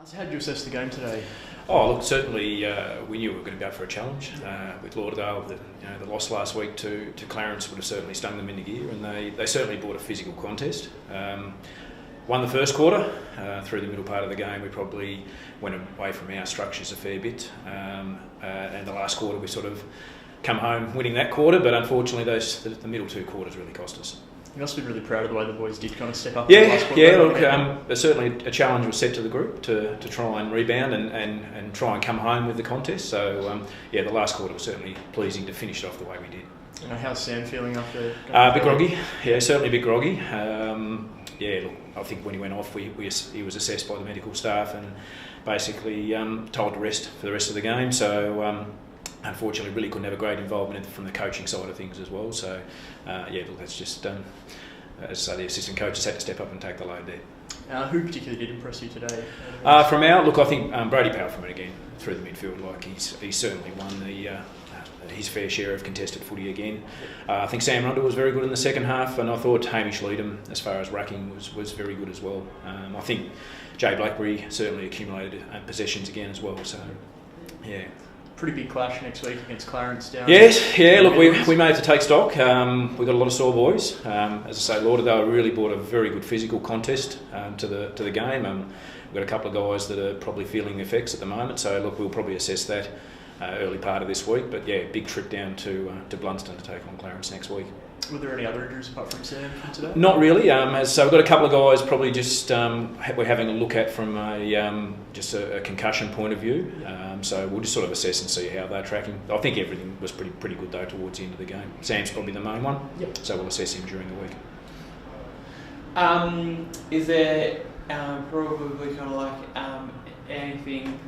So how did you assess the game today? Oh, look, certainly we knew we were going to go for a challenge with Lauderdale. The loss last week to Clarence would have certainly stung them into gear, and they certainly brought a physical contest. Won the first quarter. Through the middle part of the game, we probably went away from our structures a fair bit, and the last quarter we sort of come home winning that quarter, but unfortunately the middle two quarters really cost us. You must be really proud of the way the boys did kind of step up. Yeah, look, certainly a challenge was set to the group to try and rebound and try and come home with the contest. So, the last quarter was certainly pleasing to finish it off the way we did. How's Sam feeling after? A bit groggy, certainly a bit groggy. Look, I think when he went off, he was assessed by the medical staff and basically told to rest for the rest of the game. So, unfortunately, really couldn't have a great involvement from the coaching side of things as well. So, look, that's just, as I say, the assistant coaches had to step up and take the load there. Who particularly did impress you today? I think Brady Powell from it again through the midfield. Like he's certainly won his fair share of contested footy again. I think Sam Rundle was very good in the second half, and I thought Hamish Leedham, as far as racking, was very good as well. I think Jay Blackberry certainly accumulated possessions again as well. So, yeah. Pretty big clash next week against Clarence down. Yes, look, we may have to take stock. We've got a lot of sore boys. As I say, Lauderdale really brought a very good physical contest to the game. We've got a couple of guys that are probably feeling the effects at the moment. So, look, we'll probably assess that early part of this week. But, big trip down to Launceston to take on Clarence next week. Were there any other injuries apart from Sam from today? Not really. So we've got a couple of guys probably just we're having a look at from a concussion point of view. So we'll just sort of assess and see how they're tracking. I think everything was pretty good though towards the end of the game. Sam's probably the main one. Yep. So we'll assess him during the week. Is there probably kind of like anything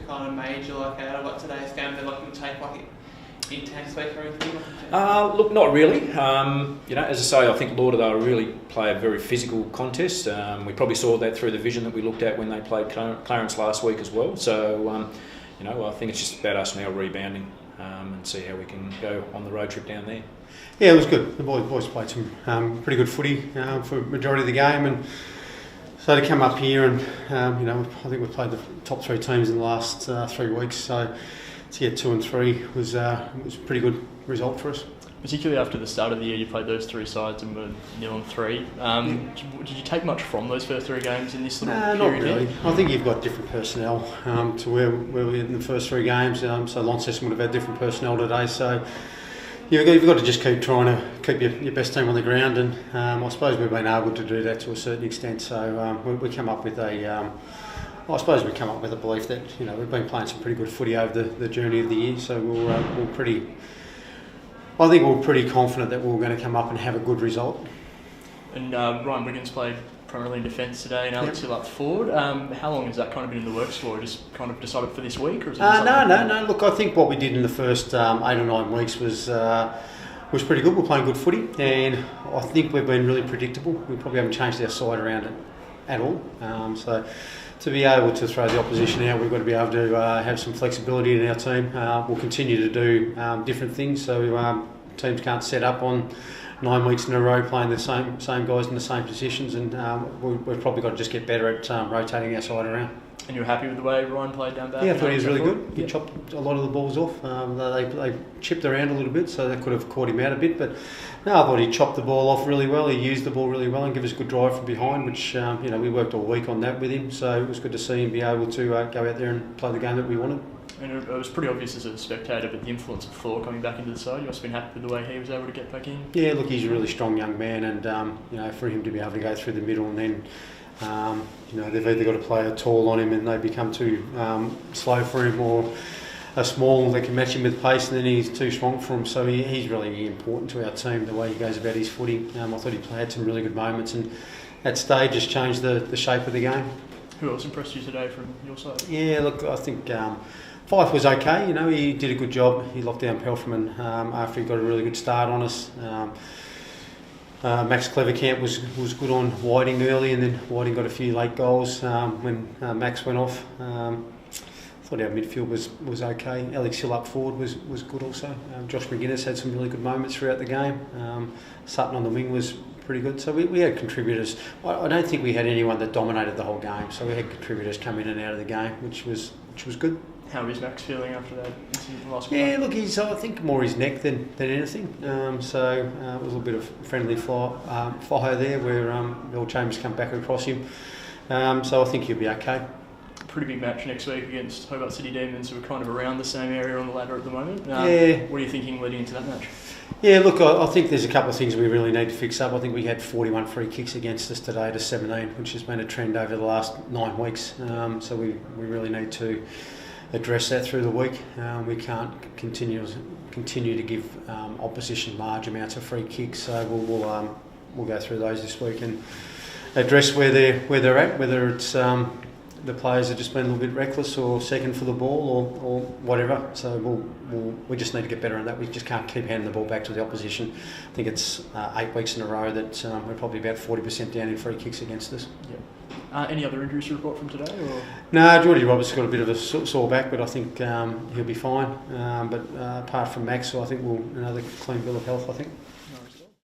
kind of major like out of like today's game that like you'll take like intense week or anything? Look, not really. As I say, I think Lauderdale really play a very physical contest. We probably saw that through the vision that we looked at when they played Clarence last week as well. So, I think it's just about us now rebounding and see how we can go on the road trip down there. Yeah, it was good. The boys played some pretty good footy for the majority of the game, and so to come up here and I think we've played the top three teams in the last 3 weeks. So to get 2 and 3 was a pretty good result for us. Particularly after the start of the year, you played those three sides and were 0-3. Did you take much from those first 3 games in this little period? Not really. I think you've got different personnel to where we were in the first 3 games. So Launceston would have had different personnel today. So you've got to just keep trying to keep your best team on the ground, and I suppose we've been able to do that to a certain extent. So we come up with I suppose we come up with a belief that we've been playing some pretty good footy over the journey of the year. So I think we're pretty confident that we're going to come up and have a good result. And Ryan Wiggins played primarily in defence today, and Alex Hill up forward. How long has that kind of been in the works for? Just kind of decided for this week, or is it no. Look, I think what we did in the first 8 or 9 weeks was pretty good. We're playing good footy, and I think we've been really predictable. We probably haven't changed our side around it at all. So to be able to throw the opposition out, we've got to be able to have some flexibility in our team. We'll continue to do different things, so teams can't set up on 9 weeks in a row playing the same guys in the same positions, and we've probably got to just get better at rotating our side around. And you were happy with the way Ryan played down back? Yeah, I thought he was really good. He chopped a lot of the balls off. They chipped around a little bit, so that could have caught him out a bit. But no, I thought he chopped the ball off really well. He used the ball really well and gave us a good drive from behind, which we worked all week on that with him. So it was good to see him be able to go out there and play the game that we wanted. And it was pretty obvious as a spectator, but the influence of Thor coming back into the side, you must have been happy with the way he was able to get back in. Yeah, look, he's a really strong young man, and for him to be able to go through the middle and then they've either got to play a tall on him and they become too slow for him, or a small that can match him with pace and then he's too strong for him. So he's really important to our team, the way he goes about his footy. I thought he had some really good moments, and at stage just changed the shape of the game. Who else impressed you today from your side? Yeah, look, I think Fife was okay. He did a good job. He locked down Pelfreman after he got a really good start on us. Max Clevercamp was good on Whiting early, and then Whiting got a few late goals when Max went off. I thought our midfield was okay. Alex Hill up forward was good also. Josh McGuinness had some really good moments throughout the game. Sutton on the wing was pretty good. So we had contributors. I don't think we had anyone that dominated the whole game. So we had contributors come in and out of the game, which was good. How is Max feeling after that incident last Yeah, look, he's I think more his neck than anything. It was a little bit of friendly fire there where Bill Chambers come back across him. So I think he'll be okay. Pretty big match next week against Hobart City Demons, who are kind of around the same area on the ladder at the moment. Yeah. What are you thinking leading into that match? Yeah, look, I think there's a couple of things we really need to fix up. I think we had 41 free kicks against us today to 17, which has been a trend over the last 9 weeks. So we really need to address that through the week. We can't continue to give opposition large amounts of free kicks. So we'll go through those this week and address where they're at, whether it's the players have just been a little bit reckless or second for the ball or whatever. So we just need to get better on that. We just can't keep handing the ball back to the opposition. I think it's 8 weeks in a row that we're probably about 40% down in free kicks against us. Yeah. Any other injuries to report from today? Or? No, Geordie Roberts got a bit of a sore back, but I think he'll be fine. But apart from Max, I think another clean bill of health, I think.